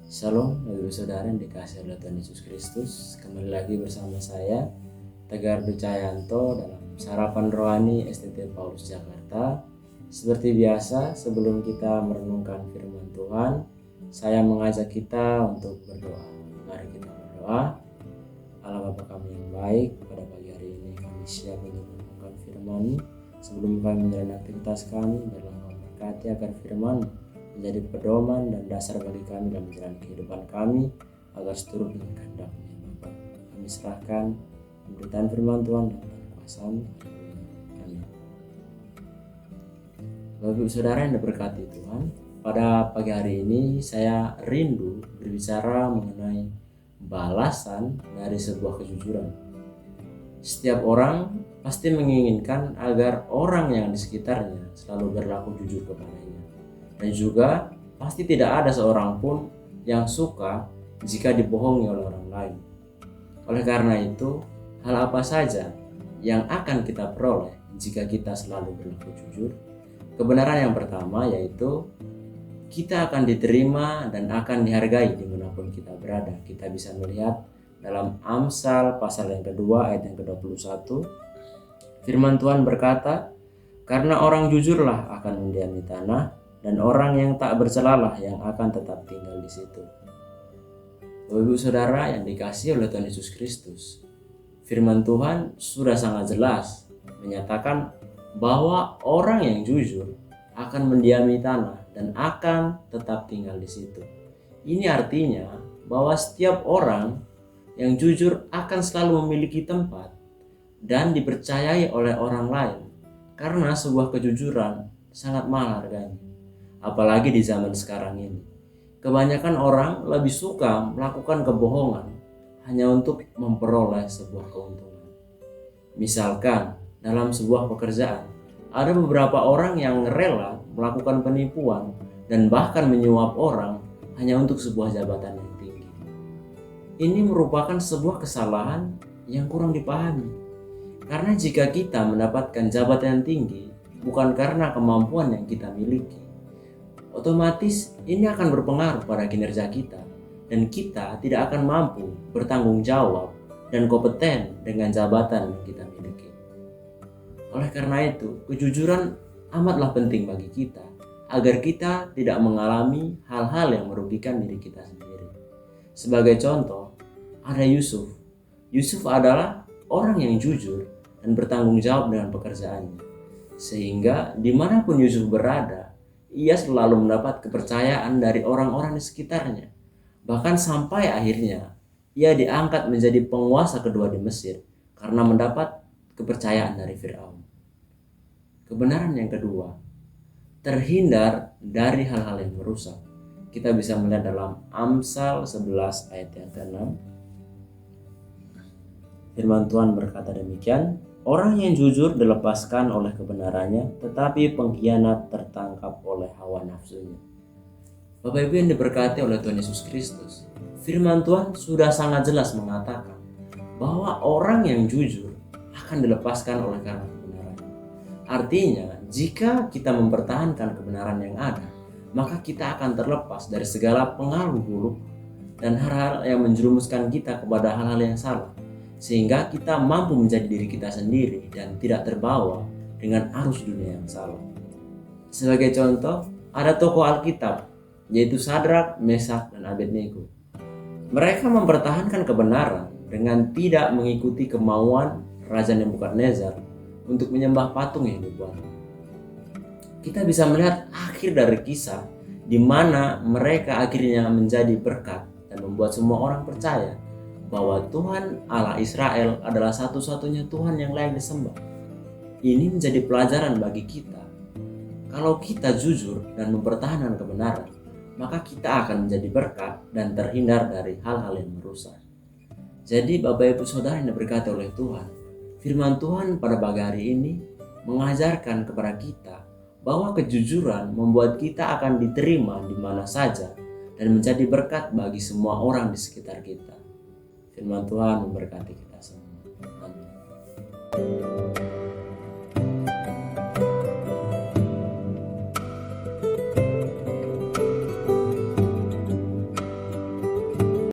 Shalom, Bapak Saudara yang dikasihi oleh Tuhan Yesus Kristus. Kembali lagi bersama saya, Tegar Ducayanto, dalam Sarapan Rohani STT Paulus Jakarta. Seperti biasa, sebelum kita merenungkan firman Tuhan, saya mengajak kita untuk berdoa. Mari kita berdoa. Allah Bapa kami yang baik, pada pagi hari ini kami siap untuk merenungkan firman-Mu. Sebelum kami menjalani aktivitas kami, biarlah Kau berkati agar firman menjadi pedoman dan dasar bagi kami dalam menjalani kehidupan kami, agar seturut dengan kehendak-Mu ya Bapa. Kami serahkan pemberitaan firman Tuhan dalam kuasa-Mu. Amin. Bapak Ibu Saudara yang diberkati Tuhan, pada pagi hari ini saya rindu berbicara mengenai balasan dari sebuah kejujuran. Setiap orang pasti menginginkan agar orang yang di sekitarnya selalu berlaku jujur kepadanya. Dan juga pasti tidak ada seorang pun yang suka jika dibohongi oleh orang lain. Oleh karena itu, hal apa saja yang akan kita peroleh jika kita selalu berlaku jujur? Kebenaran yang pertama yaitu kita akan diterima dan akan dihargai dimanapun kita berada. Kita bisa melihat dalam Amsal pasal yang kedua ayat yang ke-21. Firman Tuhan berkata, "Karena orang jujurlah akan mendiami tanah, dan orang yang tak bercelalah yang akan tetap tinggal di situ." Bapak Ibu Saudara yang dikasihi oleh Tuhan Yesus Kristus, firman Tuhan sudah sangat jelas menyatakan bahwa orang yang jujur akan mendiami tanah dan akan tetap tinggal di situ. Ini artinya bahwa setiap orang yang jujur akan selalu memiliki tempat dan dipercayai oleh orang lain, karena sebuah kejujuran sangat mahal harganya. Apalagi di zaman sekarang ini, kebanyakan orang lebih suka melakukan kebohongan hanya untuk memperoleh sebuah keuntungan. Misalkan dalam sebuah pekerjaan, ada beberapa orang yang rela melakukan penipuan dan bahkan menyuap orang hanya untuk sebuah jabatan yang tinggi. Ini merupakan sebuah kesalahan yang kurang dipahami. Karena jika kita mendapatkan jabatan yang tinggi bukan karena kemampuan yang kita miliki, otomatis ini akan berpengaruh pada kinerja kita, dan kita tidak akan mampu bertanggung jawab dan kompeten dengan jabatan yang kita miliki. Oleh karena itu, kejujuran amatlah penting bagi kita agar kita tidak mengalami hal-hal yang merugikan diri kita sendiri. Sebagai contoh, ada Yusuf. Yusuf adalah orang yang jujur dan bertanggung jawab dengan pekerjaannya, sehingga dimanapun Yusuf berada, ia selalu mendapat kepercayaan dari orang-orang di sekitarnya. Bahkan sampai akhirnya ia diangkat menjadi penguasa kedua di Mesir karena mendapat kepercayaan dari Firaun. Kebenaran yang kedua, terhindar dari hal-hal yang merusak. Kita bisa melihat dalam Amsal 11 ayat yang ke-6. Firman Tuhan berkata demikian, "Orang yang jujur dilepaskan oleh kebenarannya, tetapi pengkhianat tertangkap oleh hawa nafsunya." Bapak Ibu yang diberkati oleh Tuhan Yesus Kristus, firman Tuhan sudah sangat jelas mengatakan bahwa orang yang jujur akan dilepaskan oleh karena kebenaran. Artinya, jika kita mempertahankan kebenaran yang ada, maka kita akan terlepas dari segala pengaruh buruk dan hal-hal yang menjerumuskan kita kepada hal-hal yang salah, sehingga kita mampu menjadi diri kita sendiri dan tidak terbawa dengan arus dunia yang salah. Sebagai contoh, ada tokoh Alkitab yaitu Sadrak, Mesak, dan Abednego. Mereka mempertahankan kebenaran dengan tidak mengikuti kemauan Raja Nebukadnezar untuk menyembah patung yang dibuatnya. Kita bisa melihat akhir dari kisah di mana mereka akhirnya menjadi berkat dan membuat semua orang percaya bahwa Tuhan Allah Israel adalah satu-satunya Tuhan yang layak disembah. Ini menjadi pelajaran bagi kita. Kalau kita jujur dan mempertahankan kebenaran, maka kita akan menjadi berkat dan terhindar dari hal-hal yang merusak. Jadi Bapak Ibu Saudara yang diberkati oleh Tuhan, firman Tuhan pada pagi hari ini mengajarkan kepada kita bahwa kejujuran membuat kita akan diterima di mana saja dan menjadi berkat bagi semua orang di sekitar kita. Firman Tuhan memberkati kita.